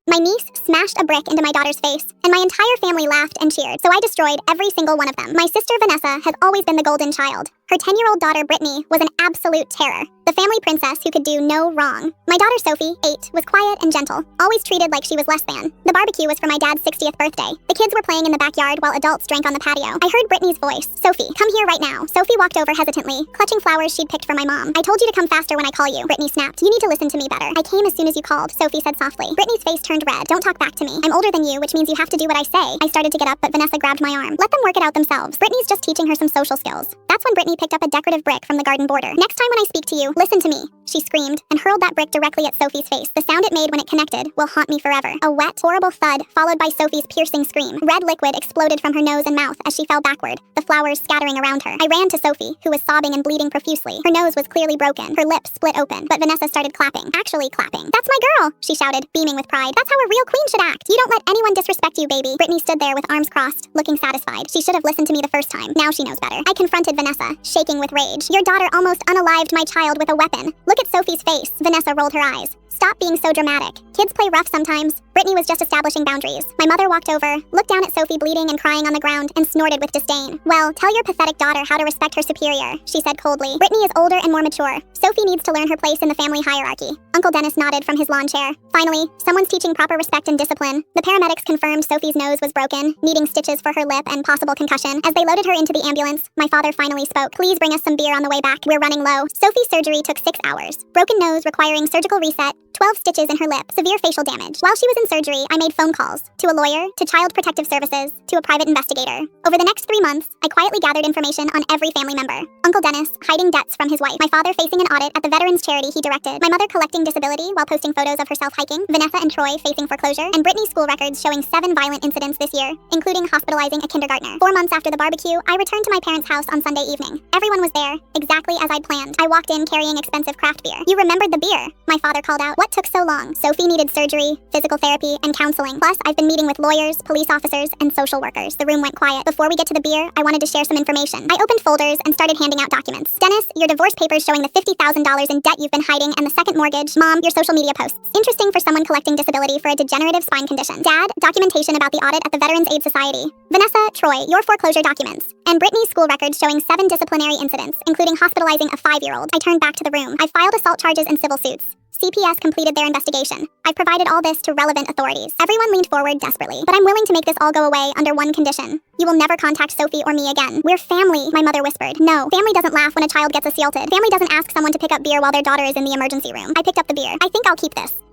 My niece smashed a brick into my daughter's face, and my entire family laughed and cheered, so I destroyed every single one of them. My sister Vanessa has always been the golden child. Her 10-year-old daughter Brittany was an absolute terror, the family princess who could do no wrong. My daughter Sophie, 8, was quiet and gentle, always treated like she was less than. The barbecue was for my dad's 60th birthday. The kids were playing in the backyard while adults drank on the patio. I heard Brittany's voice. "Sophie, come here right now." Sophie walked over hesitantly, clutching flowers she'd picked for my mom. "I told you to come faster when I call you," Brittany snapped. "You need to listen to me better." "I came as soon as you called," Sophie said softly. Brittany's face turned red. "Don't talk back to me. I'm older than you, which means you have to do what I say." I started to get up, but Vanessa grabbed my arm. "Let them work it out themselves. Brittany's just teaching her some social skills." That's when Brittany picked up a decorative brick from the garden border. "Next time when I speak to you, listen to me," she screamed, and hurled that brick directly at Sophie's face. The sound it made when it connected will haunt me forever. A wet, horrible thud, followed by Sophie's piercing scream. Red liquid exploded from her nose and mouth as she fell backward, the flowers scattering around her. I ran to Sophie, who was sobbing and bleeding profusely. Her nose was clearly broken, her lips split open, but Vanessa started clapping. Actually clapping. "That's my girl," she shouted, beaming with pride. "That's how a real queen should act. You don't let anyone disrespect you, baby." Brittany stood there with arms crossed, looking satisfied. She should have listened to me the first time. Now she knows better. I confronted Vanessa, shaking with rage. "Your daughter almost unalived my child with a weapon. Look at Sophie's face." Vanessa rolled her eyes. "Stop being so dramatic. Kids play rough sometimes." Brittany was just establishing boundaries. My mother walked over, looked down at Sophie bleeding and crying on the ground, and snorted with disdain. "Well, tell your pathetic daughter how to respect her superior," she said coldly. "Brittany is older and more mature. Sophie needs to learn her place in the family hierarchy." Uncle Dennis nodded from his lawn chair. "Finally, someone's teaching proper respect and discipline." The paramedics confirmed Sophie's nose was broken, needing stitches for her lip and possible concussion. As they loaded her into the ambulance, my father finally spoke. "Please bring us some beer on the way back. We're running low." Sophie's surgery took 6 hours. Broken nose requiring surgical reset, 12 stitches in her lip, severe facial damage. While she was in surgery, I made phone calls to a lawyer, to Child Protective Services, to a private investigator. Over the next 3 months, I quietly gathered information on every family member. Uncle Dennis hiding debts from his wife, my father facing an audit at the veterans charity he directed, my mother collecting disability while posting photos of herself hiking, Vanessa and Troy facing foreclosure, and Brittany's school records showing 7 violent incidents this year, including hospitalizing a kindergartner. 4 months after the barbecue, I returned to my parents' house on Sunday evening. Everyone was there, exactly as I'd planned. I walked in carrying expensive craft beer. "You remembered the beer," my father called out. "What took so long?" "Sophie needed surgery, physical therapy, and counseling. Plus, I've been meeting with lawyers, police officers, and social workers." The room went quiet. "Before we get to the beer, I wanted to share some information." I opened folders and started handing out documents. "Dennis, your divorce papers showing the $50,000 in debt you've been hiding and the second mortgage. Mom, your social media posts. Interesting for someone collecting disability for a degenerative spine condition. Dad, documentation about the audit at the Veterans Aid Society. Vanessa, Troy, your foreclosure documents. And Brittany's school records showing 7 disciplinary incidents, including hospitalizing a 5-year-old. I turned back to the room. I filed assault charges and civil suits. CPS completed their investigation. I've provided all this to relevant authorities. Everyone leaned forward desperately, but I'm willing to make this all go away under one condition. You will never contact Sophie or me again. We're family, my mother whispered. "No, family doesn't laugh when a child gets assaulted. Family doesn't ask someone to pick up beer while their daughter is in the emergency room." I picked up the beer. "I think I'll keep this."